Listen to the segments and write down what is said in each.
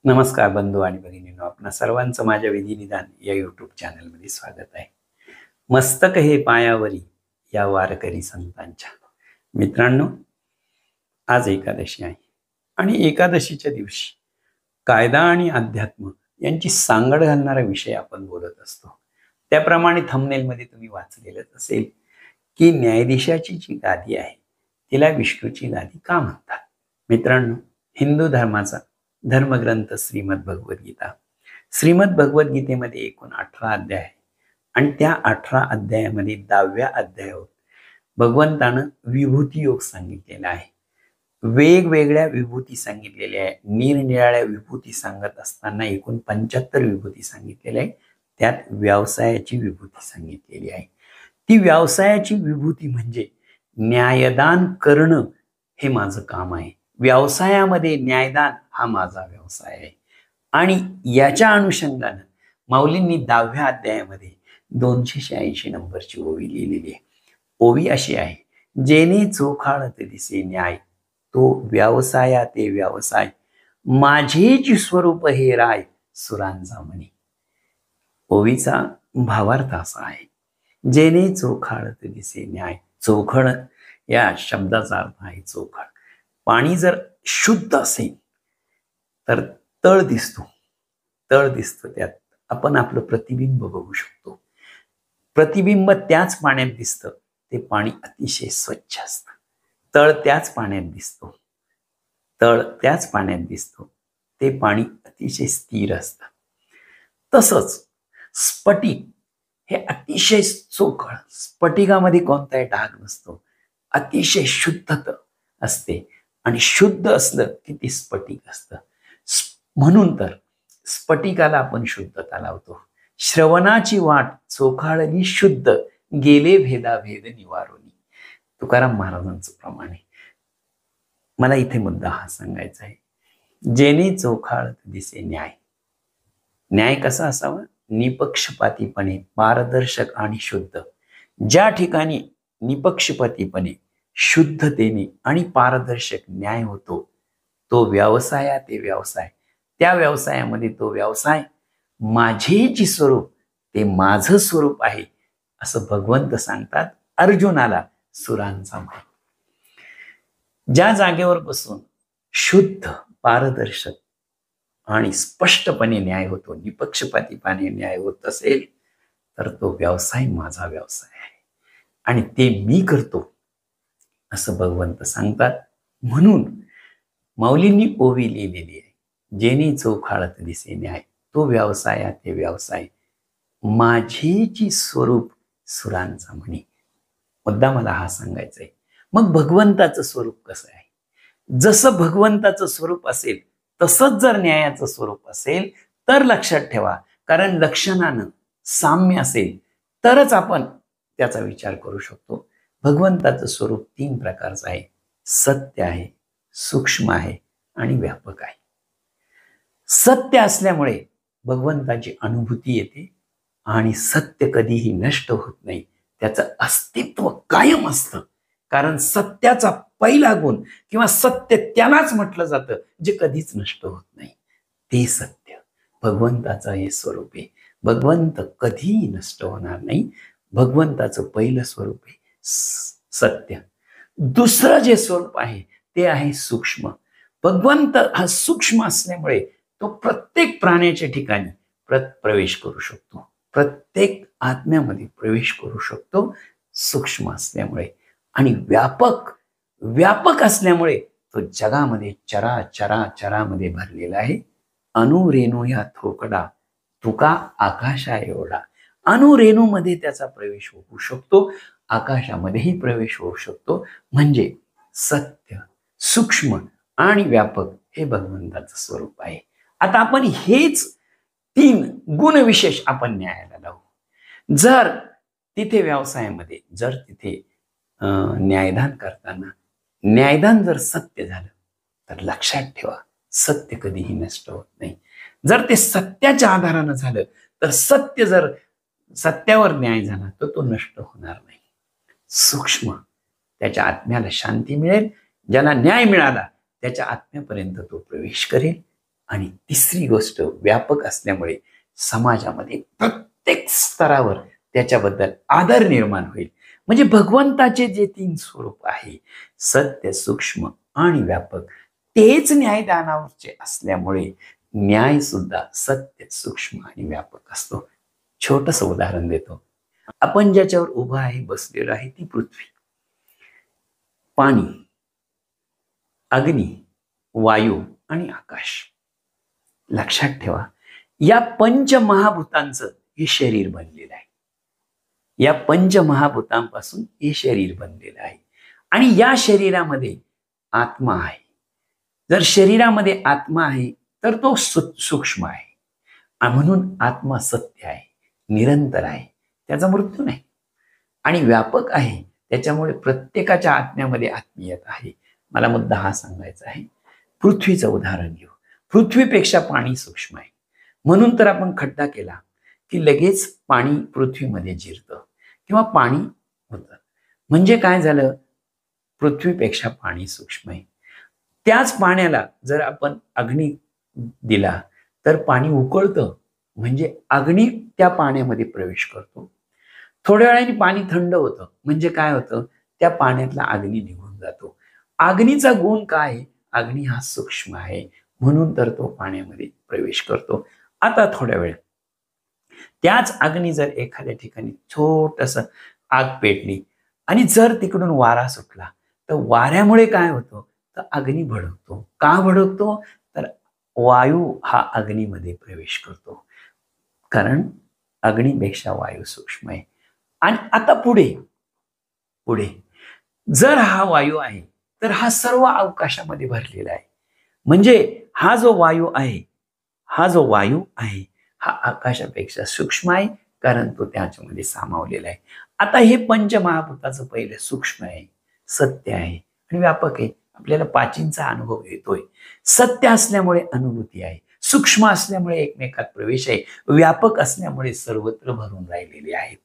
नमस्कार बंधू आणि भगिनींनो, आपणा सर्वांचं माझ्या विधिनिदान या यूट्यूब चॅनलमध्ये स्वागत आहे. मस्तक हे पायावरी या वारकरी संतांच्या. मित्रांनो, आज एकादशी आहे आणि एकादशीच्या दिवशी कायदा आणि अध्यात्म यांची सांगड घालणारा विषय आपण बोलत असतो. त्याप्रमाणे थंबनेलमध्ये तुम्ही वाचलेलंच असेल की न्यायाधीशाची जी गादी आहे तिला विष्णूची गादी का म्हणतात. मित्रांनो, हिंदू धर्माचा धर्मग्रंथ श्रीमद भगवद्गीता. श्रीमद भगवद्गीतेमध्ये एकूण 18 अध्याय आहे आणि त्या 18 अध्यायामध्ये 10व्या अध्यायावर भगवंतानं विभूती योग सांगितलेला आहे. वेगवेगळ्या विभूती सांगितलेल्या आहे. निरनिराळ्या विभूती सांगत असताना एकूण 75 विभूती सांगितलेल्या आहे. त्यात व्यवसायाची विभूती सांगितलेली आहे. ती व्यवसायाची विभूती म्हणजे न्यायदान करणं हे माझं काम आहे. व्यवसायामध्ये न्यायदान हा माझा व्यवसाय आहे. आणि याच्या अनुषंगानं माऊलींनी 10व्या अध्यायामध्ये 286 नंबरची ओवी लिहिलेली आहे. ओवी अशी आहे, जेने चोखाळत दिसे न्याय, तो व्यवसाया ते व्यवसाय, माझेच स्वरूप हे राय, सुरांचा म्हणी. ओवीचा भावार्थ असा आहे, जेने चोखाळत दिसे न्याय. चोखळ या शब्दाचा अर्थ आहे चोखळ. पाणी जर शुद्ध असेल तर तळ दिसतो. त्यात आपण आपलं प्रतिबिंब बघू शकतो. प्रतिबिंब त्याच पाण्यात दिसतं, ते पाणी अतिशय स्वच्छ असतं. तळ त्याच पाण्यात दिसतो, ते पाणी अतिशय स्थिर असतं. तसंच स्फटिक हे अतिशय चोखळ. स्फटिकामध्ये कोणताही डाग नसतो, अतिशय शुद्धता असते आणि शुद्ध असलं की ते स्फटिक असतं. म्हणून तर स्फटिकाला आपण शुद्धता लावतो. श्रवणाची वाट चोखाळली शुद्ध, गेले भेदाभेद निवारोनी. तुकाराम महाराजांचं प्रमाणे. मला इथे मुद्दा हा सांगायचा आहे, जेने चोखाळत दिसे न्याय. न्याय कसा असावा? निपक्षपातीपणे, पारदर्शक आणि शुद्ध. ज्या ठिकाणी निपक्षपातीपणे, शुद्धतेने आणि पारदर्शक न्याय होतो, तो व्यवसाया ते व्यवसाय. त्या व्यवसायामध्ये तो व्यवसाय माझे जे स्वरूप ते माझं स्वरूप आहे असं भगवंत सांगतात अर्जुनाला सुरांचा म्हण. ज्या जागेवर बसून शुद्ध, पारदर्शक आणि स्पष्टपणे न्याय होतो, निपक्षपातीपणे न्याय होत असेल तर तो व्यवसाय माझा व्यवसाय आहे आणि ते मी करतो असं भगवंत सांगतात. म्हणून माऊलींनी ओवी लिहिलेली आहे, जेने चोखाळत दिसे न्याय, तो व्यवसाया ते व्यवसाय, माझेची स्वरूप सुरांचा म्हणी. मुद्दा मला हा सांगायचा आहे. मग भगवंताचं स्वरूप कसं आहे? जसं भगवंताचं स्वरूप असेल तसंच जर न्यायाचं स्वरूप असेल तर लक्षात ठेवा, कारण लक्षणानं साम्य असेल तरच आपण त्याचा विचार करू शकतो. भगवंताचं स्वरूप 3 प्रकारचं आहे. सत्य आहे, सूक्ष्म आहे आणि व्यापक आहे. सत्य असल्यामुळे भगवंताची अनुभूती येते आणि सत्य कधीही नष्ट होत नाही. त्याचं अस्तित्व कायम असतं, कारण सत्याचा पहिला गुण किंवा सत्य त्यालाच म्हटलं जातं जे कधीच नष्ट होत नाही. ते सत्य भगवंताचं हे स्वरूप आहे. भगवंत कधीही नष्ट होणार नाही. भगवंताचं पहिलं स्वरूप आहे सत्य. दुसरं जे स्वरूप आहे ते आहे सूक्ष्म. भगवंत हा सूक्ष्म असल्यामुळे तो प्रत्येक प्राण्याच्या ठिकाणी प्रवेश करू शकतो, प्रत्येक आत्म्यामध्ये प्रवेश करू शकतो सूक्ष्म असल्यामुळे. आणि व्यापक असल्यामुळे तो जगामध्ये चराचरामध्ये भरलेला आहे. अनुरेणू या थोकडा, तुका आकाशा एवढा. अनुरेणूमध्ये त्याचा प्रवेश होऊ शकतो, आकाशामध्येही प्रवेश होऊ शकतो. म्हणजे सत्य, सूक्ष्म आणि व्यापक हे भगवंताचं स्वरूप आहे. आता आपण हेच 3 गुणविशेष आपण न्यायाला लावू. जर तिथे व्यवसायामध्ये, जर तिथे न्यायदान करताना न्यायदान जर सत्य झालं तर लक्षात ठेवा, सत्य कधीही नष्ट होत नाही. जर ते सत्याच्या आधारानं झालं तर जर सत्यावर न्याय झाला तर तो नष्ट होणार नाही. सूक्ष्म, त्याच्या आत्म्याला शांती मिळेल. ज्याला न्याय मिळाला त्याच्या आत्म्यापर्यंत तो प्रवेश करेल आणि तिसरी गोष्ट व्यापक असल्यामुळे समाजामध्ये प्रत्येक स्तरावर त्याच्याबद्दल आदर निर्माण होईल. म्हणजे भगवंताचे जे 3 स्वरूप आहे, सत्य, सूक्ष्म आणि व्यापक, तेच न्यायदानावरचे असल्यामुळे न्याय सुद्धा सत्य, सूक्ष्म आणि व्यापक असतो. छोटस उदाहरण देतो. आपण ज्याच्यावर उभा आहे, बसलेलो आहे, ती पृथ्वी, पाणी, अग्नी, वायू आणि आकाश. लक्षात ठेवा, या पंचमहाभूतांचं हे शरीर बनलेलं आहे. या पंचमहाभूतांपासून हे शरीर बनलेलं आहे आणि या शरीरामध्ये आत्मा आहे. जर शरीरामध्ये आत्मा आहे तर तो सूक्ष्म आहे, म्हणून आत्मा सत्य आहे, निरंतर आहे, त्याचा मृत्यू नाही आणि व्यापक आहे. त्याच्यामुळे प्रत्येकाच्या आत्म्यामध्ये आत्मीयता आहे. मला मुद्दा हा सांगायचा आहे. पृथ्वीचं उदाहरण घेऊ. पृथ्वीपेक्षा पाणी सूक्ष्म आहे, म्हणून तर आपण खड्डा केला की लगेच पाणी पृथ्वीमध्ये जिरतं किंवा पाणी होतं. म्हणजे काय झालं, पृथ्वीपेक्षा पाणी सूक्ष्म आहे. त्याच पाण्याला जर आपण अग्नी दिला तर पाणी उकळतं, म्हणजे अग्नी त्या पाण्यामध्ये प्रवेश करतो. थोड्या वेळाने पाणी थंड होतं, म्हणजे काय होतं, त्या पाण्यातला अग्नी निघून जातो. अग्नीचा गुण काय, अग्नी हा सूक्ष्म आहे, म्हणून तर तो पाण्यामध्ये प्रवेश करतो. आता थोड्या वेळ त्याच अग्नी जर एखाद्या ठिकाणी छोटस आग पेटली आणि जर तिकडून वारा सुटला तर वाऱ्यामुळे काय होतं, तर अग्नी भडकतो. का भडकतो, तर वायू हा अग्नीमध्ये प्रवेश करतो, कारण अग्नीपेक्षा वायू सूक्ष्म आहे. आणि आता पुढे पुढे जर हा वायू आहे तर हा सर्व अवकाशामध्ये भरलेला आहे. म्हणजे हा जो वायू आहे, हा जो वायू आहे हा आकाशापेक्षा सूक्ष्म आहे, कारण तो त्याच्यामध्ये सामावलेला आहे. आता हे पंचमहाभूताचं पहिले सूक्ष्म आहे, सत्य आहे आणि व्यापक आहे. आपल्याला पाचींचा अनुभव येतोय. सत्य असल्यामुळे अनुभूती आहे, सूक्ष्म असल्यामुळे एकमेकात प्रवेश आहे, व्यापक असल्यामुळे सर्वत्र भरून राहिलेले आहेत.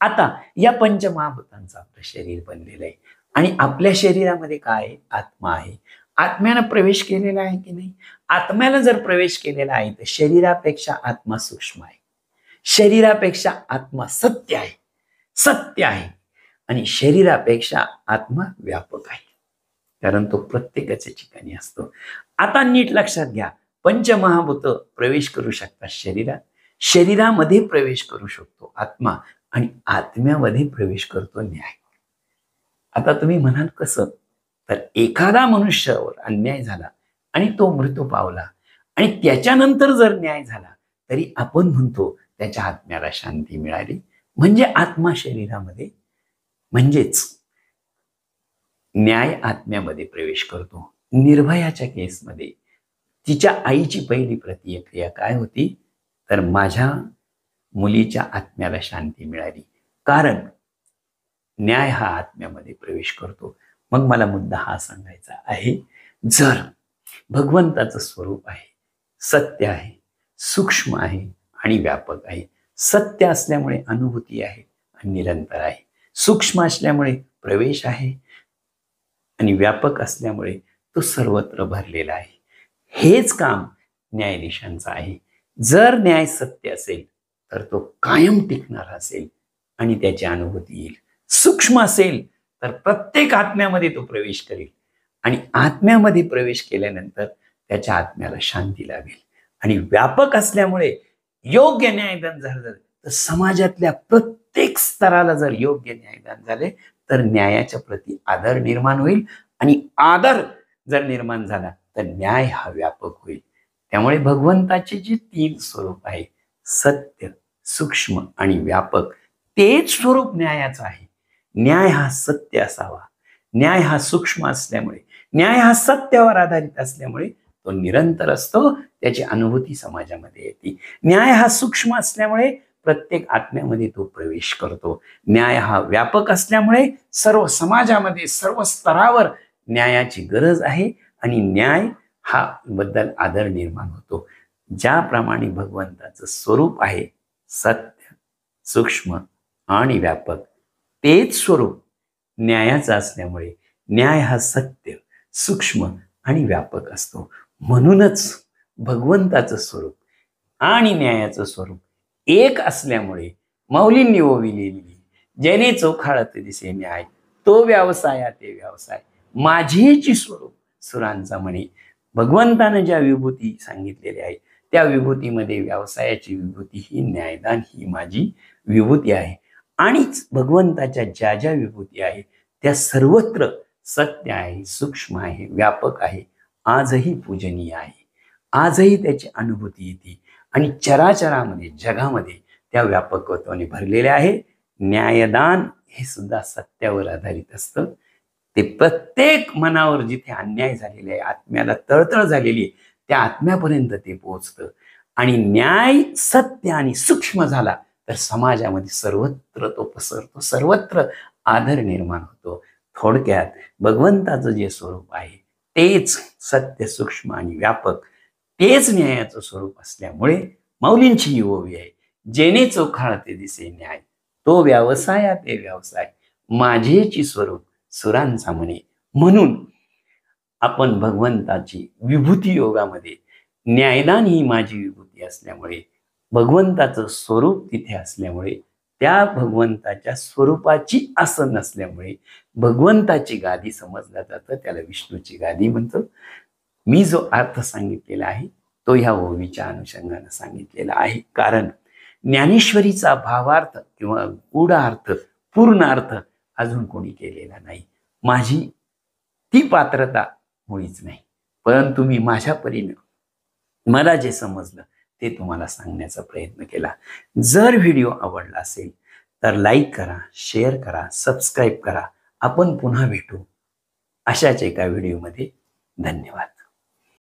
आता या पंचमहाभूतांचं आपलं शरीर बनलेलं आहे आणि आपल्या शरीरामध्ये काय आहे, आत्मा आहे. आत्म्यानं प्रवेश केलेला आहे की नाही? आत्म्याला जर प्रवेश केलेला आहे तर शरीरापेक्षा आत्मा सूक्ष्म आहे, शरीरापेक्षा आत्मा सत्य आहे, सत्य आहे आणि शरीरापेक्षा आत्मा व्यापक आहे, कारण तो प्रत्येकाच्या ठिकाणी असतो. आता नीट लक्षात घ्या, पंचमहाभूत प्रवेश करू शकतात शरीरात, शरीरामध्ये प्रवेश करू शकतो आत्मा आणि आत्म्यामध्ये प्रवेश करतो न्याय. आता तुम्ही म्हणाल कसं, तर एखादा मनुष्यावर अन्याय झाला आणि तो मृत्यू पावला आणि त्याच्यानंतर जर न्याय झाला तरी आपण म्हणतो त्याच्या आत्म्याला शांती मिळाली, म्हणजे आत्मा शरीरामध्ये, म्हणजेच न्याय आत्म्यामध्ये प्रवेश करतो. निर्भयाच्या केसमध्ये तिच्या आईची पहिली प्रतिक्रिया काय होती, तर माझ्या मुलीच्या आत्म्याला शांती मिळाली, कारण न्याय हा आत्म्यामध्ये प्रवेश करतो. मग मला मुद्दा हा सांगायचा आहे, जर भगवंताचं स्वरूप आहे, सत्य आहे, सूक्ष्म आहे आणि व्यापक आहे. सत्य असल्यामुळे अनुभूती आहे आणि निरंतर आहे, सूक्ष्म असल्यामुळे प्रवेश आहे आणि व्यापक असल्यामुळे तो सर्वत्र भरलेला आहे. हेच काम न्यायाधीशांचं आहे. जर न्याय सत्य असेल तर तो कायम टिकणारा असेल आणि त्याची अनुभूती येईल. सूक्ष्म असेल तर प्रत्येक आत्म्यामध्ये तो प्रवेश करेल आणि आत्म्यामध्ये प्रवेश केल्यानंतर त्याच्या आत्म्याला शांती लाभेल. आणि व्यापक असल्यामुळे योग्य न्यायदान झालं तर समाजातल्या प्रत्येक स्तराला जर योग्य न्यायदान झाले तर न्यायाच्या प्रती आदर निर्माण होईल आणि आदर जर निर्माण झाला तर न्याय हा व्यापक होईल. त्यामुळे भगवंताचे जे 3 स्वरूप आहे, सत्य, सूक्ष्म आणि व्यापक, तेच स्वरूप न्यायाचं आहे. न्याय हा सत्य असावा, न्याय हा सूक्ष्म असल्यामुळे, न्याय हा सत्यावर आधारित असल्यामुळे तो निरंतर असतो, त्याची अनुभूती समाजामध्ये येते. न्याय हा सूक्ष्म असल्यामुळे प्रत्येक आत्म्यामध्ये तो प्रवेश करतो. न्याय हा व्यापक असल्यामुळे सर्व समाजामध्ये, सर्व स्तरावर न्यायाची गरज आहे आणि न्याय हा बद्दल आदर निर्माण होतो. ज्याप्रमाणे भगवंताचं स्वरूप आहे सत्य, सूक्ष्म आणि व्यापक, तेच स्वरूप न्यायाचं असल्यामुळे न्याय हा सत्य, सूक्ष्म आणि व्यापक असतो. म्हणूनच भगवंताचं स्वरूप आणि न्यायाचं स्वरूप एक असल्यामुळे माऊलींनी ओविलेली जेणे चोखाळत दिसे न्याय तो व्यवसाया ते व्यवसाय माझेची स्वरूप सुरांचा म्हणे. भगवंतानं ज्या विभूती सांगितलेल्या आहे त्या विभूतीमध्ये व्यवसायाची विभूती ही न्यायदान ही माझी विभूती आहे. आणिच भगवंताच्या ज्या ज्या विभूती आहे त्या सर्वत्र सत्य आहे, सूक्ष्म आहे, व्यापक आहे, आजही पूजनीय आहे. आजही त्याची अनुभूती येते आणि चराचरामध्ये जगामध्ये त्या व्यापकत्वाने भरलेल्या आहे. न्यायदान हे सुद्धा सत्यावर आधारित असतं. ते प्रत्येक मनावर जिथे अन्याय झालेला आहे, आत्म्याला तळतळ झालेली आहे, त्या आत्म्यापर्यंत ते पोहोचतं. आणि न्याय सत्य आणि सूक्ष्म झाला तर समाजामध्ये सर्वत्र तो पसरतो, सर्वत्र आदर निर्माण होतो. थोडक्यात भगवंताचं जे स्वरूप आहे तेच सत्य, सूक्ष्म आणि व्यापक, तेच न्यायाचं स्वरूप असल्यामुळे माऊलींची ही ओवी आहे, जेणे चोखाळते दिसे न्याय तो व्यवसाया ते व्यवसाय माझेची स्वरूप सुरांचा म्हणे. म्हणून आपण भगवंताची विभूती योगामध्ये न्यायदान ही माझी विभूती असल्यामुळे, भगवंताचं स्वरूप तिथे असल्यामुळे, त्या भगवंताच्या स्वरूपाची आसन नसल्यामुळे भगवंताची गादी समजलं जातं, त्याला विष्णूची गादी म्हणतो. मी जो अर्थ सांगितलेला आहे तो ह्या ओवीच्या अनुषंगाने सांगितलेला आहे. कारण ज्ञानेश्वरीचा भावार्थ किंवा गूढ अर्थ, पूर्ण अर्थ अजून कोणी केलेला नाही. माझी ती पात्रता मुळीच नाही, परंतु मी माझ्या परीने मला जे समजलं ते तुम्हाला सांगण्याचा प्रयत्न केला. जर व्हिडिओ आवडला असेल तर लाईक करा, शेअर करा, सबस्क्राईब करा. आपण पुन्हा भेटू अशाच एका व्हिडिओमध्ये. धन्यवाद.